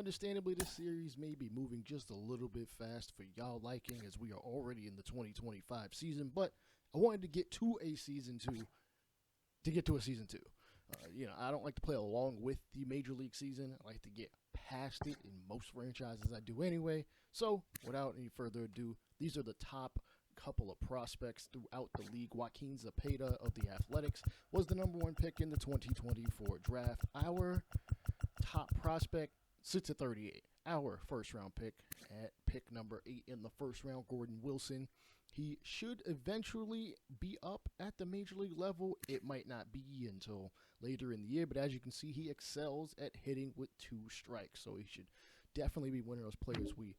Understandably, this series may be moving just a little bit fast for y'all liking as we are already in the 2025 season, but I wanted to get to a season 2 to get to a season 2. I don't like to play along with the Major League season. I like to get past it in most franchises I do anyway. So, without any further ado, these are the top couple of prospects throughout the league. Joaquin Zepeda of the Athletics was the number 1 pick in the 2024 draft. Our top prospect sits at 38. Our first round pick at pick number 8 in the first round, Gordon Wilson. He should eventually be up at the major league level. It might not be until later in the year, but as you can see, he excels at hitting with 2 strikes. So he should definitely be one of those players we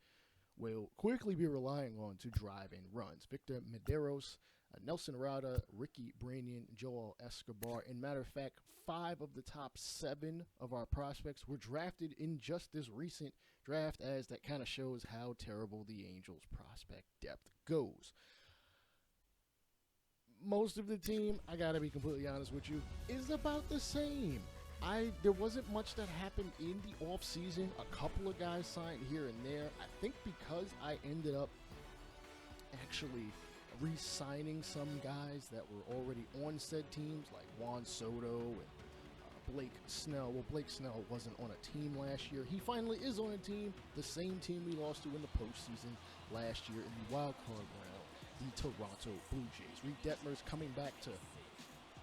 will quickly be relying on to drive in runs. Victor Medeiros, Nelson Rada, Ricky Branian, Joel Escobar. And matter of fact, 5 of the top 7 of our prospects were drafted in just this recent draft, as that kind of shows how terrible the Angels' prospect depth goes. Most of the team, I gotta be completely honest with you, is about the same. There wasn't much that happened in the offseason. A couple of guys signed here and there. I think because I ended up actually re-signing some guys that were already on said teams, like Juan Soto and Blake Snell. Well, Blake Snell wasn't on a team last year. He finally is on a team, the same team we lost to in the postseason last year in the wild card round, the Toronto Blue Jays. Reed Detmer's coming back to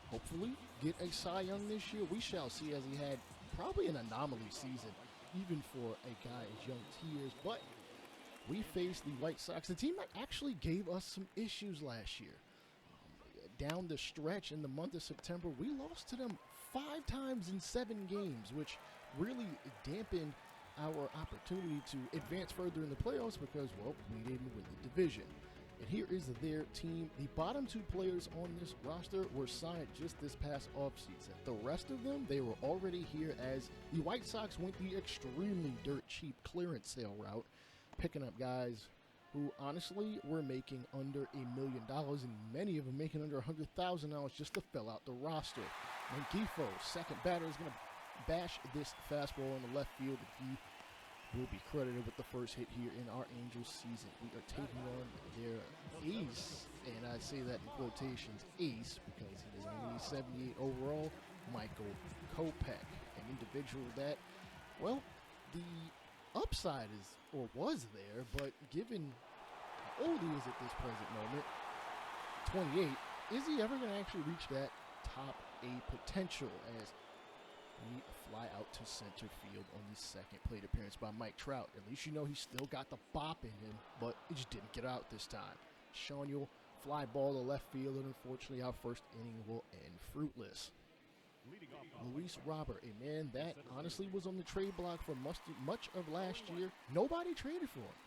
hopefully get a Cy Young this year. We shall see, as he had probably an anomaly season, even for a guy as young as he is. But we faced the White Sox, the team that actually gave us some issues last year. Down the stretch in the month of September, we lost to them 5 times in 7 games, which really dampened our opportunity to advance further in the playoffs because, well, we didn't win the division. And here is their team. The bottom 2 players on this roster were signed just this past offseason. The rest of them, they were already here, as the White Sox went the extremely dirt cheap clearance sale route, picking up guys who honestly were making under $1 million, and many of them making under $100,000 just to fill out the roster. And Gifo, second batter, is going to bash this fastball in the left field. He will be credited with the first hit here in our Angels season. We are taking on their ace, and I say that in quotations, ace, because he is only 78 overall, Michael Kopech, an individual that, well, the upside is, or was there, but given how old he is at this present moment, 28, is he ever going to actually reach that top A potential, as we fly out to center field on the second plate appearance by Mike Trout. At least you know he still got the bop in him, but it just didn't get out this time. Sean, you'll fly ball to left field, and unfortunately our first inning will end fruitless. Luis Robert, a man that honestly was on the trade block for much of last year. Nobody traded for him.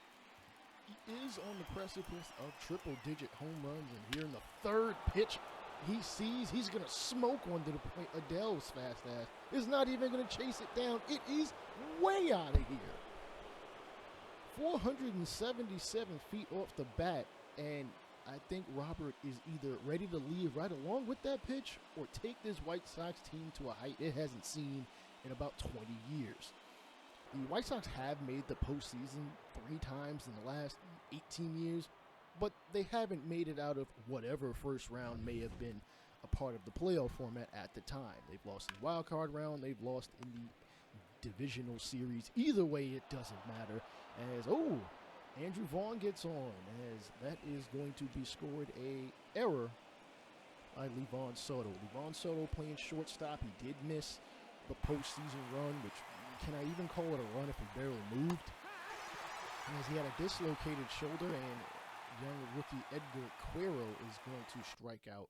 He is on the precipice of triple-digit home runs, and here in the 3rd pitch, he sees he's going to smoke one to the point Adele's fast ass is not even going to chase it down. It is way out of here. 477 feet off the bat, and I think Robert is either ready to leave right along with that pitch or take this White Sox team to a height it hasn't seen in about 20 years. The White Sox have made the postseason 3 times in the last 18 years, but they haven't made it out of whatever first round may have been a part of the playoff format at the time. They've lost in the wild card round, they've lost in the divisional series. Either way, it doesn't matter, as, Andrew Vaughn gets on, as that is going to be scored a error by Livan Soto. Livan Soto playing shortstop. He did miss the postseason run, which, can I even call it a run if he barely moved? As he had a dislocated shoulder, and young rookie Edgar Cuero is going to strike out.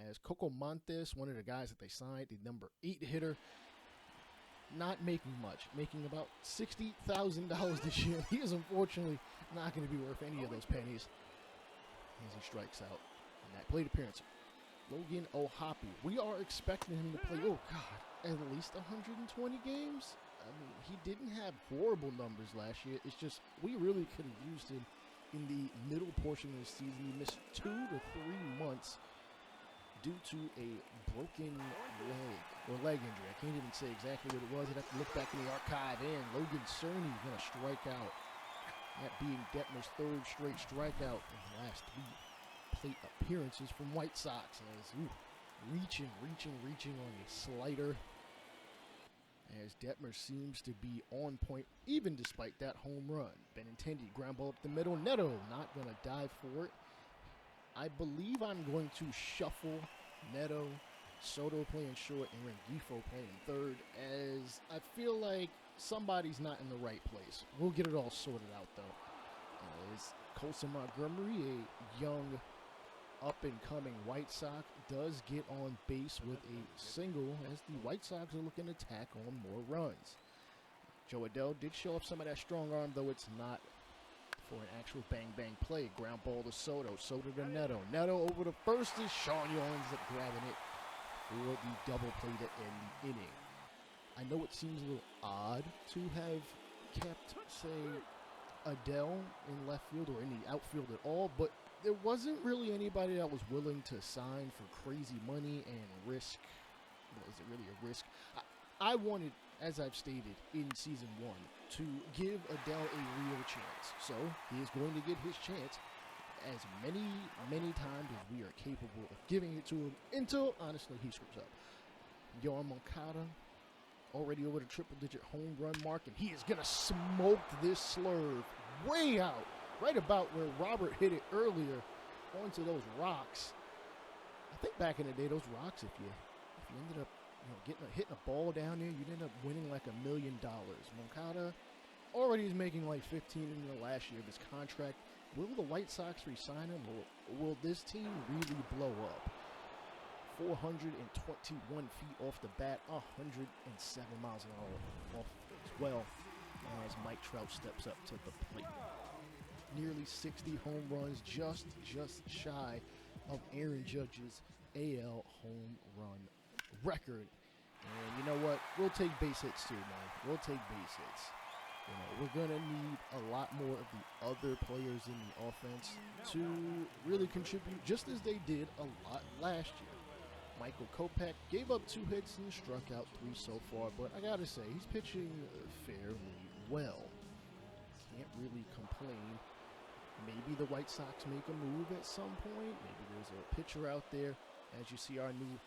As Coco Montes, one of the guys that they signed, the number 8 hitter, not making much, making about $60,000 this year. He is unfortunately not going to be worth any of those pennies as he strikes out in that plate appearance. Logan O'Hoppe, we are expecting him to play, at least 120 games. I mean, he didn't have horrible numbers last year. It's just we really could have used him in the middle portion of the season. He missed 2 to 3 months due to a broken leg or leg injury. I can't even say exactly what it was. I'd have to look back in the archive. And Logan Cerny going to strike out. That being Detmer's third straight strikeout in the last 3 plate appearances from White Sox. As reaching on a slider. As Detmer seems to be on point, even despite that home run. Benintendi ground ball up the middle. Neto not going to dive for it. I believe I'm going to shuffle Neto, Soto playing short, and Rengifo playing third, as I feel like somebody's not in the right place. We'll get it all sorted out, though. As Colson Montgomery, a young, up-and-coming White Sox, does get on base with a single, as the White Sox are looking to tack on more runs. Joe Adele did show off some of that strong arm, though it's not for an actual bang-bang play. Ground ball to Soto. Soto to Neto. Neto over to first as Sean Young ends up grabbing it for the double play to end the inning. I know it seems a little odd to have kept, say, Adele in left field or in the outfield at all, but there wasn't really anybody that was willing to sign for crazy money and risk. Well, is it really a risk? I wanted, as I've stated in season 1, to give Adele a real chance. So he is going to get his chance as many times as we are capable of giving it to him until, honestly, he screws up. Yoan Moncada already over the triple-digit home run mark, and he is going to smoke this slurve way out, right about where Robert hit it earlier onto those rocks. I think back in the day, those rocks, if you ended up hitting a ball down there, you'd end up winning like $1 million. Moncada already is making like 15 in the last year of his contract. Will the White Sox re-sign him, or will this team really blow up? 421 feet off the bat, 107 miles an hour off as well, as Mike Trout steps up to the plate. Nearly 60 home runs, just shy of Aaron Judge's AL home run record. And you know what? We'll take base hits too, man. We'll take base hits. You know, we're going to need a lot more of the other players in the offense to really contribute, just as they did a lot last year. Michael Kopech gave up 2 hits and struck out 3 so far, but I got to say, he's pitching fairly well. Can't really complain. Maybe the White Sox make a move at some point. Maybe there's a pitcher out there. As you see our new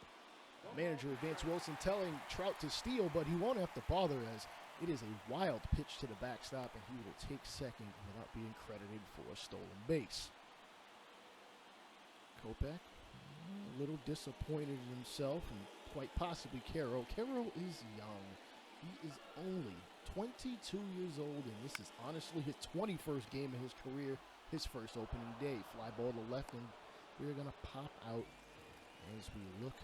manager, Vance Wilson, telling Trout to steal, but he won't have to bother, as it is a wild pitch to the backstop, and he will take second without being credited for a stolen base. Kopech, a little disappointed in himself, and quite possibly Carroll. Carroll is young. He is only 22 years old, and this is honestly his 21st game of his career, his first opening day. Fly ball to left, and we're going to pop out as we look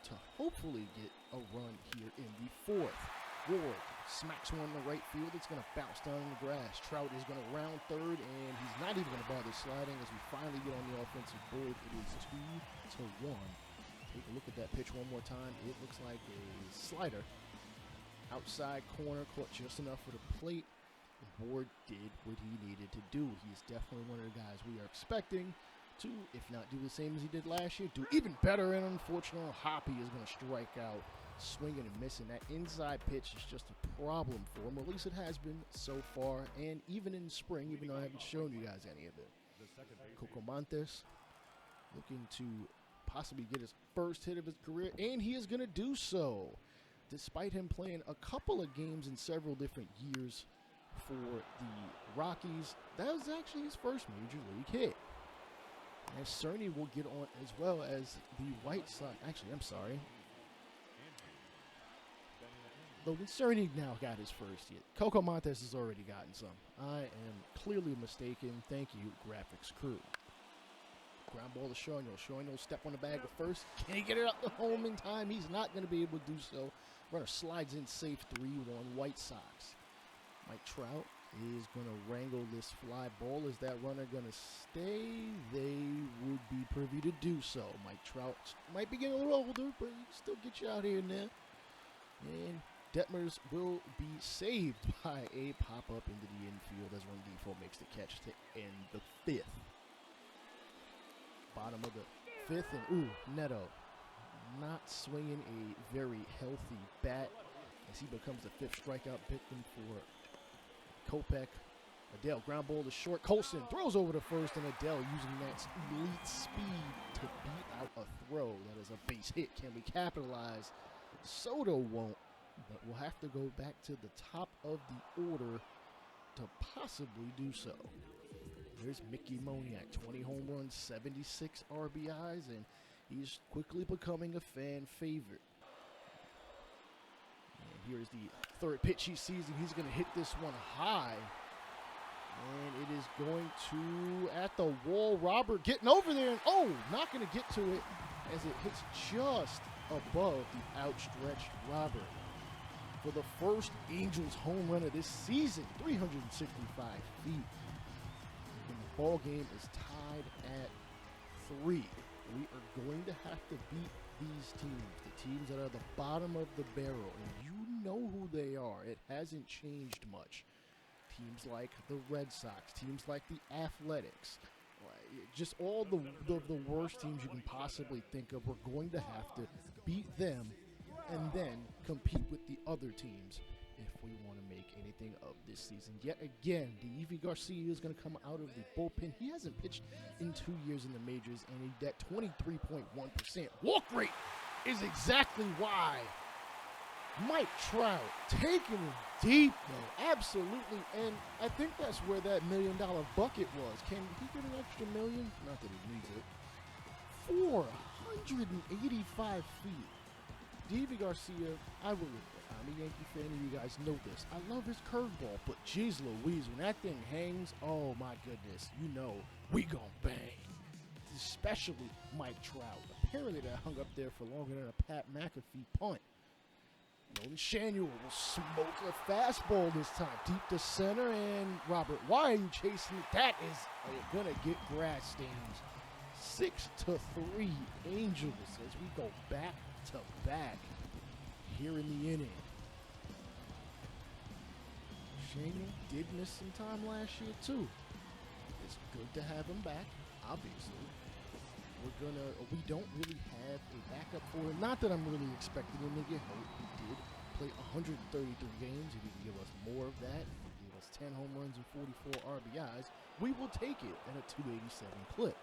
to hopefully get a run here in the 4th. Ward smacks one to right field. It's going to bounce down in the grass. Trout is going to round third, and he's not even going to bother sliding as we finally get on the offensive board. It is 2-1. Take a look at that pitch one more time. It looks like a slider. Outside corner, caught just enough for the plate. Ward did what he needed to do. He's definitely one of the guys we are expecting to, if not do the same as he did last year, do even better. And unfortunately, Hoppy is going to strike out, swinging and missing. That inside pitch is just a problem for him, or at least it has been so far, and even in spring, even though I haven't shown you guys any of it. Coco Montes looking to possibly get his first hit of his career, and he is going to do so, despite him playing a couple of games in several different years for the Rockies. That was actually his first major league hit. And Cerny will get on as well as the White Sox. Actually, I'm sorry. Logan Cerny now got his first hit. Coco Montes has already gotten some. I am clearly mistaken. Thank you, graphics crew. Ground ball to Shoino. Shoino step on the bag at first. Can he get it up the home in time? He's not going to be able to do so. Runner slides in safe, 3-1 White Sox. Mike Trout is going to wrangle this fly ball. Is that runner going to stay? They would be privy to do so. Mike Trout might be getting a little older, but he can still get you out here and there. And Detmers will be saved by a pop-up into the infield as Rengifo makes the catch to end the 5th. Bottom of the fifth, and Neto not swinging a very healthy bat as he becomes the fifth strikeout victim for Kopech. Adele ground ball to short. Colson throws over to first, and Adele using that elite speed to beat out a throw. That is a base hit. Can we capitalize? Soto won't, but we'll have to go back to the top of the order to possibly do so. There's Mickey Moniak, 20 home runs, 76 RBIs, and he's quickly becoming a fan favorite. And here's the third pitch he sees, and he's going to hit this one high. And it is going to, at the wall, Robert getting over there, and not going to get to it as it hits just above the outstretched Robert. For the first Angels home run of this season, 365 feet. And the ball game is tied at 3. We are going to have to beat these teams, the teams that are the bottom of the barrel, and you know who they are. It hasn't changed much. Teams like the Red Sox, teams like the Athletics, just all the worst teams you can possibly think of. We're going to have to beat them and then compete with the other teams if we want to make anything of this season. Yet again, Deivi Garcia is going to come out of the bullpen. He hasn't pitched in 2 years in the majors, and that 23.1% walk rate is exactly why Mike Trout taking it deep, though, absolutely, and I think that's where that $1 million bucket was. Can he get an extra $1 million? Not that he needs it. 485 feet. Deivi Garcia, I will admit, I'm a Yankee fan, and you guys know this. I love his curveball, but geez Louise, when that thing hangs, oh my goodness, you know, we gon' bang. Especially Mike Trout. Apparently that hung up there for longer than a Pat McAfee punt. Nolan Shanuel will smoke a fastball this time, deep to center, and Robert, why are you chasing it? That is gonna get grass stains. 6-3 Angels as we go back to back here in the inning. Shanuel did miss some time last year too. It's good to have him back, obviously. We don't really have a backup for him. Not that I'm really expecting him to get hurt. He did play 133 games. If he can give us more of that, if he can give us 10 home runs and 44 RBIs, we will take it at a 287 clip.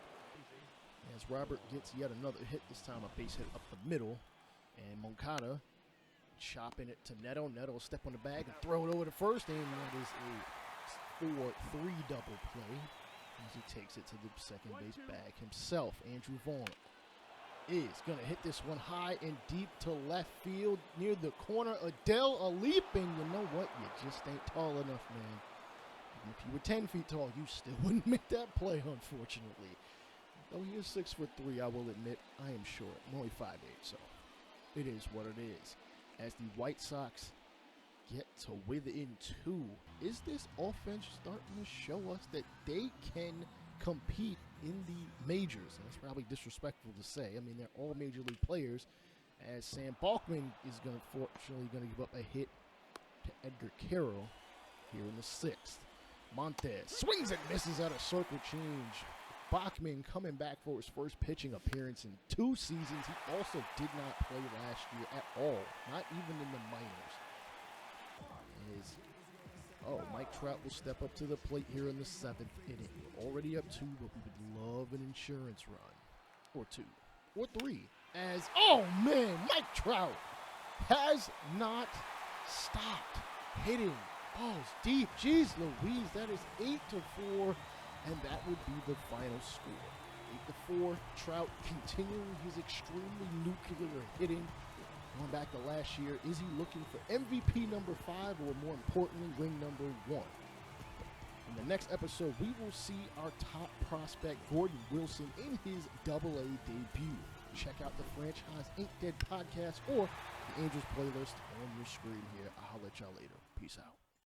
As Robert gets yet another hit, this time a base hit up the middle, and Moncada chopping it to Neto. Neto will step on the bag and throw it over to first, and that is a 4-3 double play. As he takes it to the second base bag himself. Andrew Vaughn is going to hit this one high and deep to left field near the corner. Adele a leap, and you know what? You just ain't tall enough, man. And if you were 10 feet tall, you still wouldn't make that play, unfortunately. Though he is 6'3", I will admit, I am short. I'm only 5'8", so it is what it is. As the White Sox get to within 2. Is this offense starting to show us that they can compete in the majors? And that's probably disrespectful to say. I mean, they're all major league players, as Sam Balkman is fortunately going to give up a hit to Edgar Carroll here in the 6th. Montez swings and misses at a circle change. Bachman coming back for his first pitching appearance in 2 seasons. He also did not play last year at all, not even in the minors. Mike Trout will step up to the plate here in the 7th inning. We're already up 2, but we would love an insurance run. Or 2. Or 3. As, Mike Trout has not stopped hitting balls deep. Jeez Louise, that is 8-4, and that would be the final score. 8-4, Trout continuing his extremely nuclear hitting. Going back to last year, is he looking for MVP number 5 or more importantly, ring number 1? In the next episode, we will see our top prospect, Gordon Wilson, in his AA debut. Check out the Franchise Ain't Dead podcast or the Angels playlist on your screen here. I'll holler at y'all later. Peace out.